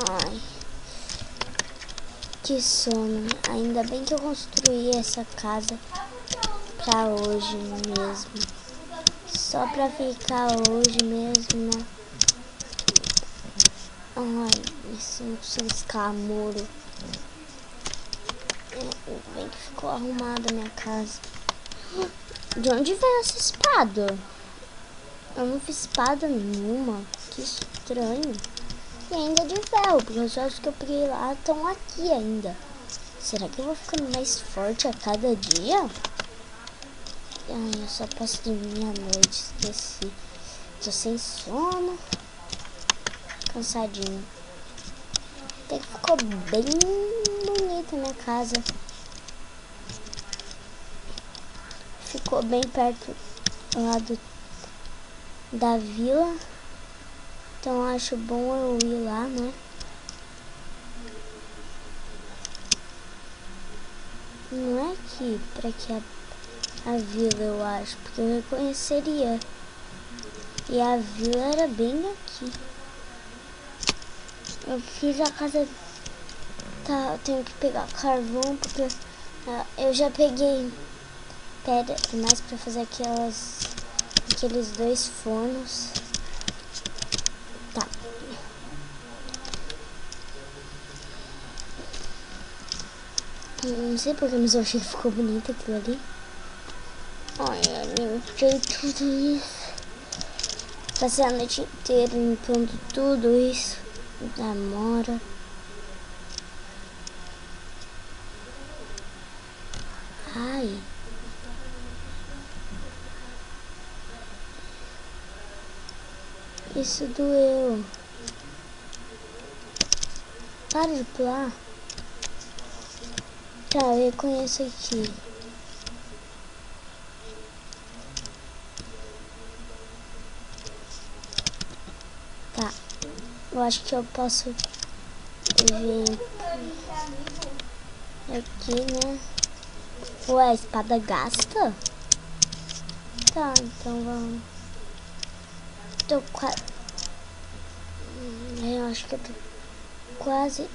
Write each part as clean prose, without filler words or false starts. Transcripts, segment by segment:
Ai, que sono. Ainda bem que eu construí essa casa pra hoje mesmo. Só pra ficar hoje mesmo, né? Ai, isso não consigo escalar muro. Bem que ficou arrumada a minha casa. De onde veio essa espada? Eu não fiz espada nenhuma. Que estranho. E ainda de ferro, porque os ossos que eu peguei lá estão aqui ainda. Será que eu vou ficando mais forte a cada dia? Ai, eu só posso dormir à noite, esqueci. Tô sem sono. Cansadinho. Até que ficou bem bonita a minha casa. Ficou bem perto lá da vila. Então acho bom eu ir lá, né? Não é aqui pra que a vila, eu acho, porque eu reconheceria. E a vila era bem aqui. Eu fiz a casa. Tá, eu tenho que pegar carvão porque eu já peguei pedra demais pra fazer aqueles 2 fornos. Tá. Não sei porque, mas eu achei que ficou bonito aquilo ali. Ai, eu limpei tudo isso. Passei a noite inteira limpando tudo isso. Demora. Ai. Isso doeu. Para de pular. Tá, eu reconheço aqui. Tá. Eu acho que eu posso vir aqui, né? Ué, a espada gasta? Tá, então vamos. Tô quase. Eu acho que eu tô quase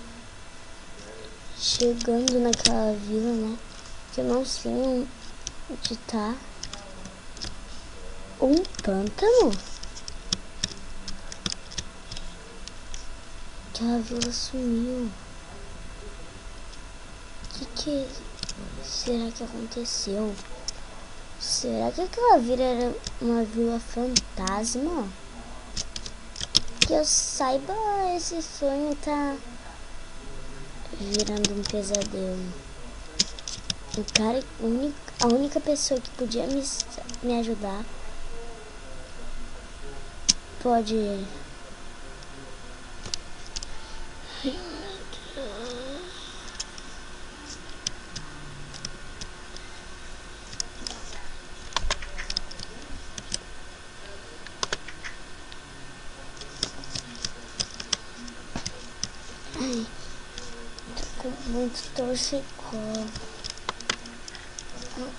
chegando naquela vila, né? Que eu não sei onde tá. Um pântano? Aquela vila sumiu. Que será que aconteceu? Será que aquela vila era uma vila fantasma? Que eu saiba, esse sonho tá virando um pesadelo. O cara, a única pessoa que podia me ajudar pode. Ai, meu Deus. Ai, tô com muito torcicolo.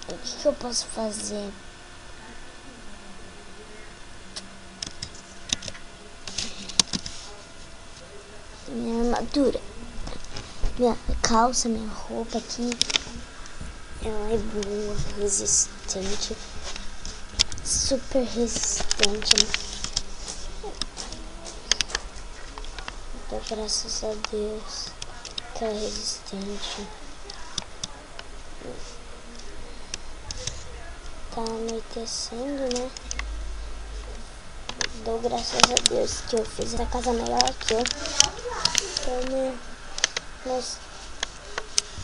O que eu posso fazer? Minha armadura, minha calça, minha roupa aqui, ela é boa, resistente, super resistente, né? Então, graças a Deus que ela é resistente. Tá anoitecendo, né? Dou graças a Deus que eu fiz a casa melhor aqui, ó. Então,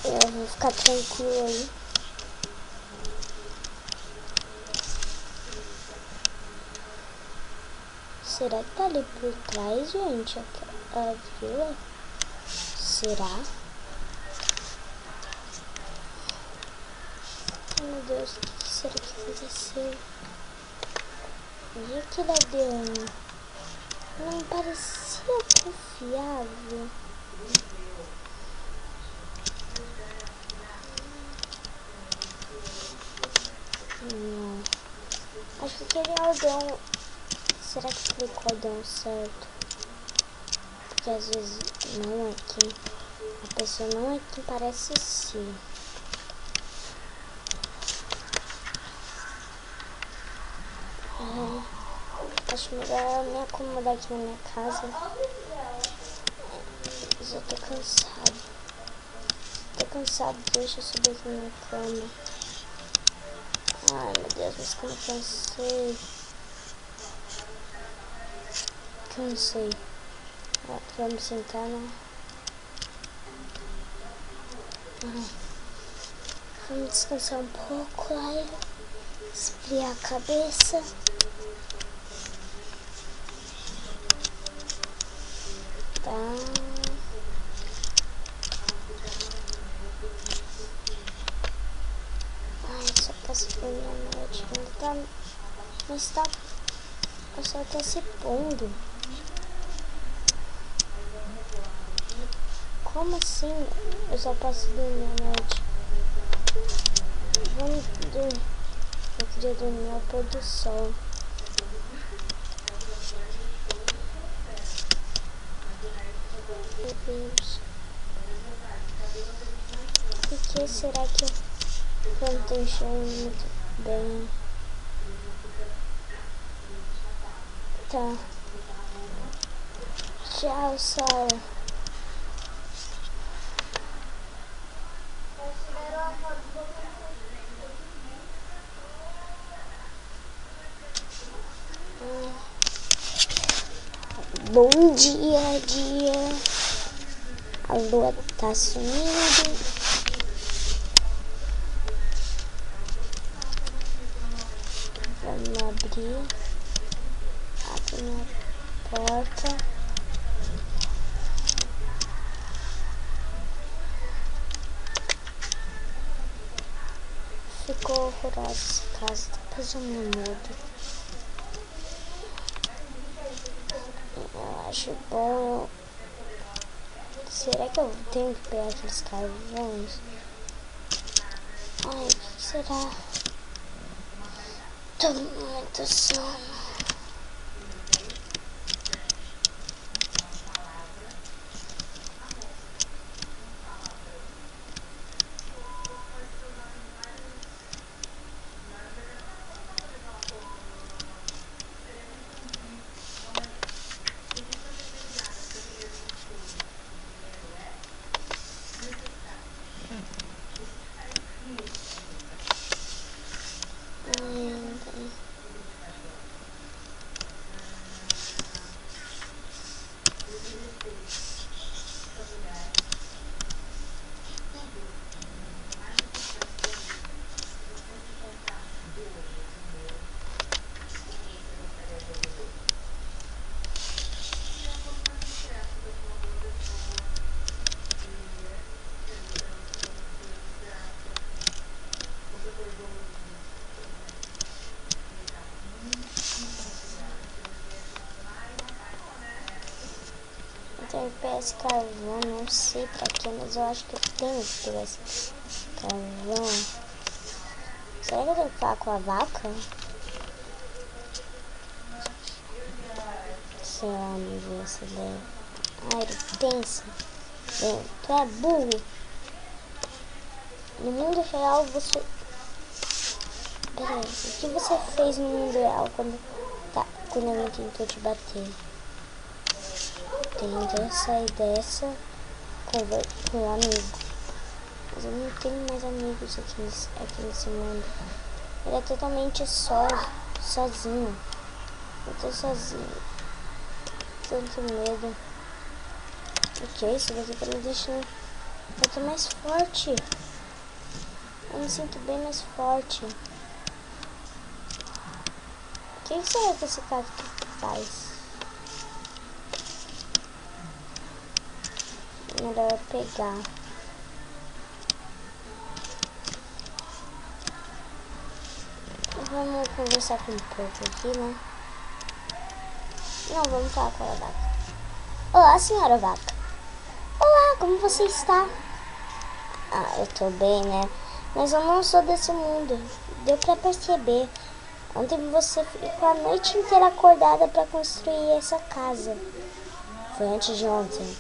eu vou ficar tranquilo aí. Será que tá ali por trás, gente, a vila? Será? Ai, meu Deus, o que será que aconteceu? E aquilo ali não parecia confiável. Não. Acho que aquele aldeão. Será que aquele cordão certo? Porque que às vezes não é quem a pessoa não é quem parece ser. Acho melhor me acomodar aqui na minha casa. Mas eu tô cansado. Deixa eu subir aqui na minha cama. Ai meu Deus, mas como eu cansei. Vamos sentar, né? Vamos descansar um pouco, ai, esfriar a cabeça. Tá. Ai, só tá se pondo a noite. Ainda tá. Mas tá. O sol tá se pondo. Como assim? Eu só posso dormir à noite. Vamos dormir. Eu queria dormir ao pôr do sol. Meu Deus. Por que será que eu não tô enxergando muito bem? Tá. Tchau, sol. Bom dia, dia. A lua tá sumindo. Vamos abrir. Abre minha porta. Ficou horrorosa essa casa. Depois eu me mudo. Eu acho bom. Será que eu tenho que pegar aqueles carvões? Ai, o que será? Tô muito sono. Tenho que pegar esse carvão, não sei pra quê, mas eu acho que eu tenho que pegar esse carvão. Será que eu tenho que falar com a vaca? Sei lá, me veio essa ideia. Ai, ele pensa. Bem, tu é burro. No mundo real você... Peraí, o que você fez no mundo real quando alguém tentou te bater? Tenta sair dessa com um amigo. Mas eu não tenho mais amigos aqui nesse mundo. Ele é totalmente sozinho. Eu tô sozinho. Tanto medo. O que é isso daqui? Tá me deixando... Eu tô mais forte. Eu me sinto bem mais forte. O que será que esse cacto faz? Melhor pegar. Vamos conversar com um pouco aqui, né? Não, vamos falar com a vaca. Olá, senhora vaca. Olá, como você está? Ah, eu tô bem, né? Mas eu não sou desse mundo. Deu pra perceber. Ontem você ficou a noite inteira acordada pra construir essa casa. Foi antes de ontem.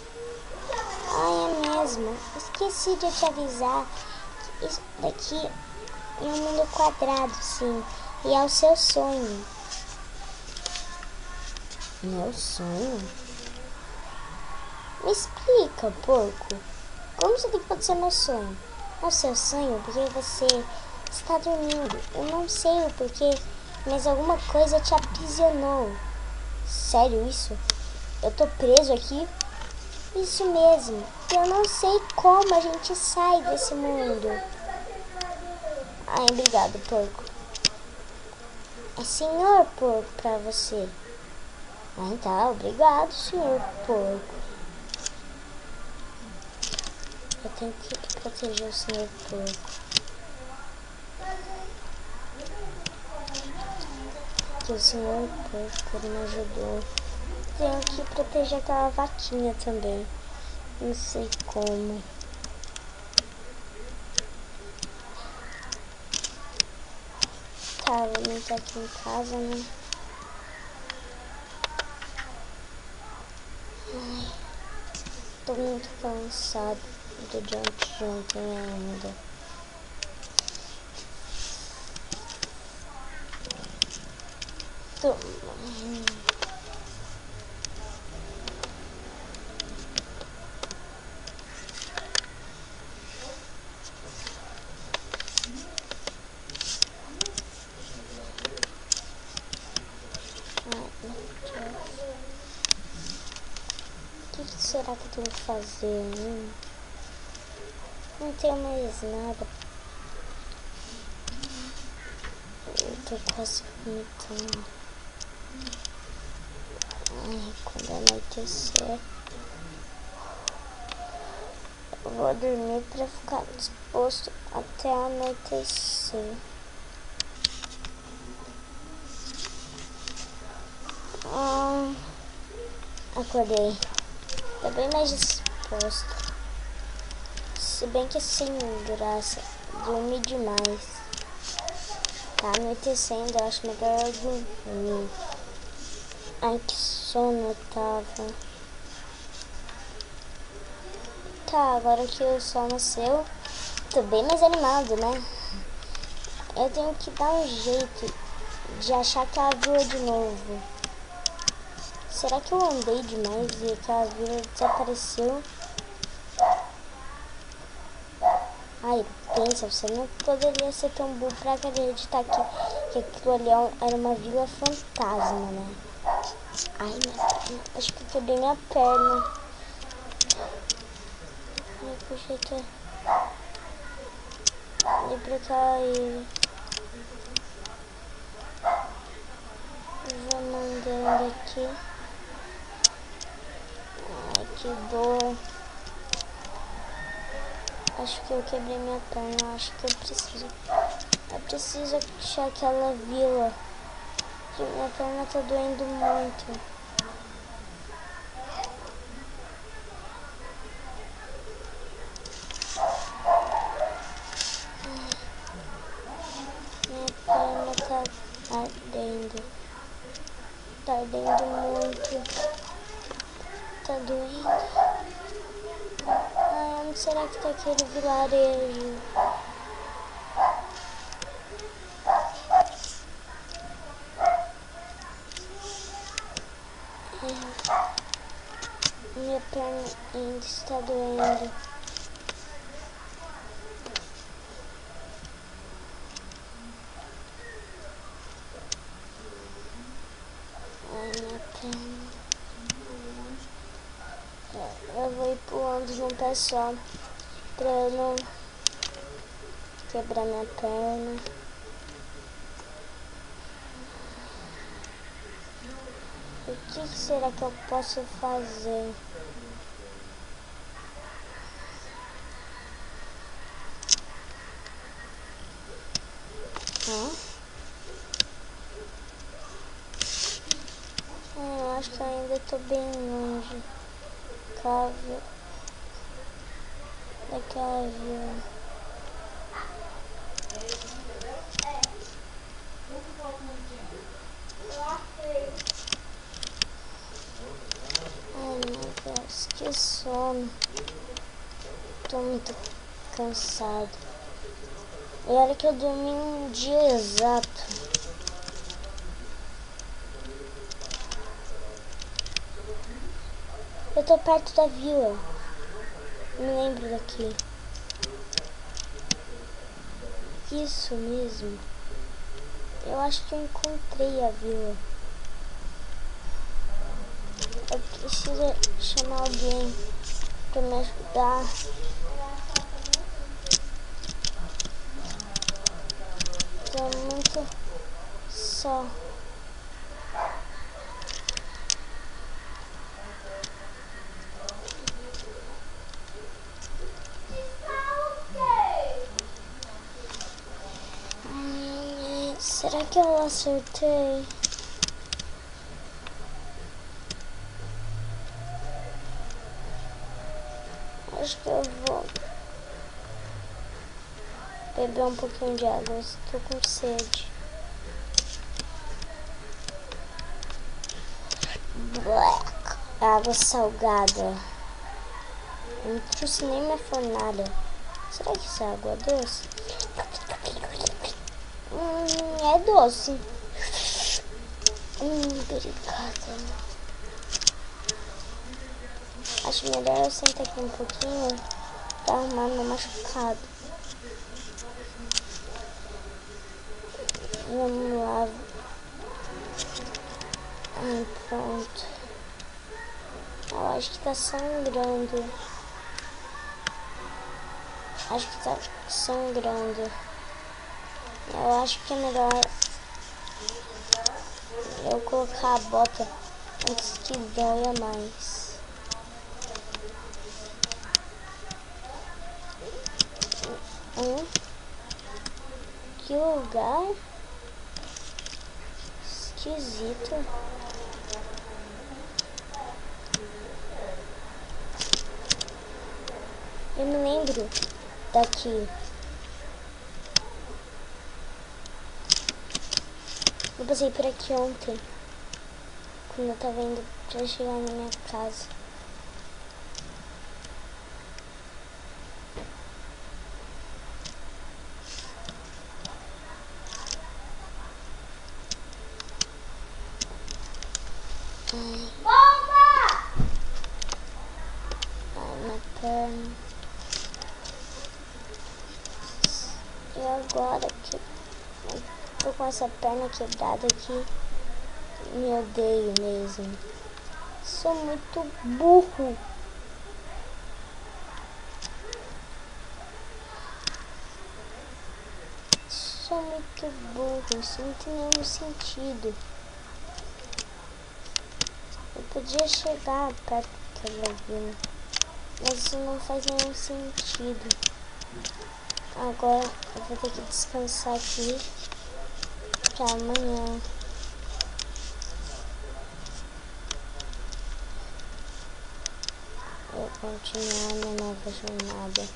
Ah, é mesmo. Esqueci de te avisar que isso daqui é um mundo quadrado, sim. E é o seu sonho. Meu sonho? Me explica, porco. Como isso aqui pode ser meu sonho? É o seu sonho porque você está dormindo. Eu não sei o porquê, mas alguma coisa te aprisionou. Sério isso? Eu tô preso aqui? Isso mesmo. Eu não sei como a gente sai desse mundo. Ai, obrigado, porco. É senhor porco pra você. Ah, tá. Obrigado, senhor porco. Eu tenho que proteger o senhor porco. Que o senhor porco, ele me ajudou. Tenho que proteger aquela vaquinha também. Não sei como. Tá, vou entrar aqui em casa, né? Ai, tô muito cansado do dia de ontem ainda. Tô... O que será que eu tenho que fazer, hein? Não tenho mais nada. Eu tô quase vomitando. Ai, quando anoitecer, eu vou dormir pra ficar disposto até anoitecer. Acordei. Tô bem mais disposto. Se bem que sem graça. Dormi demais. Tá anoitecendo, eu acho melhor eu dormir. Ai, que sono eu tava. Tá, agora que o sol nasceu, tô bem mais animado, né? Eu tenho que dar um jeito de achar aquela vila de novo. Será que eu andei demais e aquela vila desapareceu? Ai, pensa, você não poderia ser tão burro pra acreditar que aquilo ali era uma vila fantasma, né? Ai, minha perna. Acho que eu quebrei minha perna. Ai, puxa, eu tô... E pra cair. Vou mandando aqui. Ai, que dor. Acho que eu quebrei minha perna. Acho que eu preciso achar aquela vila. Que minha perna tá doendo muito. Minha perna tá ardendo. Tá ardendo muito. Tá doendo. Ai, onde será que tá aquele vilarejo? Minha perna ainda está doendo. Ai, minha perna. Eu vou ir pulando de um pé só pra eu não quebrar minha perna. O que será que eu posso fazer? Eu acho que eu ainda tô bem longe daquela vila. Ai, meu Deus, que sono. Tô muito cansado. E olha que eu dormi um dia exato. Eu tô perto da vila. Me lembro daqui. Isso mesmo. Eu acho que eu encontrei a vila. Eu preciso chamar alguém pra me ajudar. Tô muito só. Será que eu acertei? Acho que eu vou beber um pouquinho de água. Estou com sede. Black. Água salgada. Não trouxe nem minha fornalha. Será que isso é água doce? É doce. Obrigada. Acho melhor eu sentar aqui um pouquinho pra arrumar meu machucado. Vamos lá. Pronto. Eu acho que tá sangrando. Acho que tá sangrando. Eu acho que é melhor eu colocar a bota antes que doia mais. Que lugar esquisito. Eu me lembro daqui. Eu passei por aqui ontem, quando eu tava indo pra chegar na minha casa. Na perna. E agora que eu tô com essa perna quebrada aqui, me odeio mesmo. Sou muito burro. Sou muito burro, isso não tem nenhum sentido. Eu podia chegar perto daquela vila, mas isso não faz nenhum sentido. Agora eu vou ter que descansar aqui pra amanhã. Eu continuar minha nova jornada.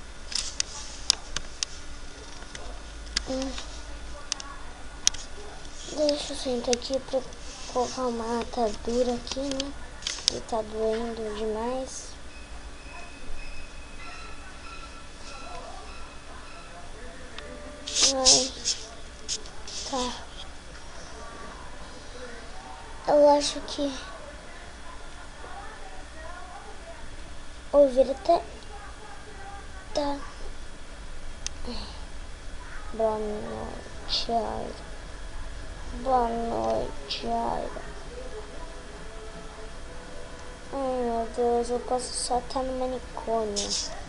Deixa eu sentar aqui pra colocar uma atadura aqui, né? Que tá doendo demais. Ai, tá. Eu acho que o ouvido até tá. Boa noite, Aira. Boa noite, Aira. Ai, meu Deus, eu posso só estar no manicômio.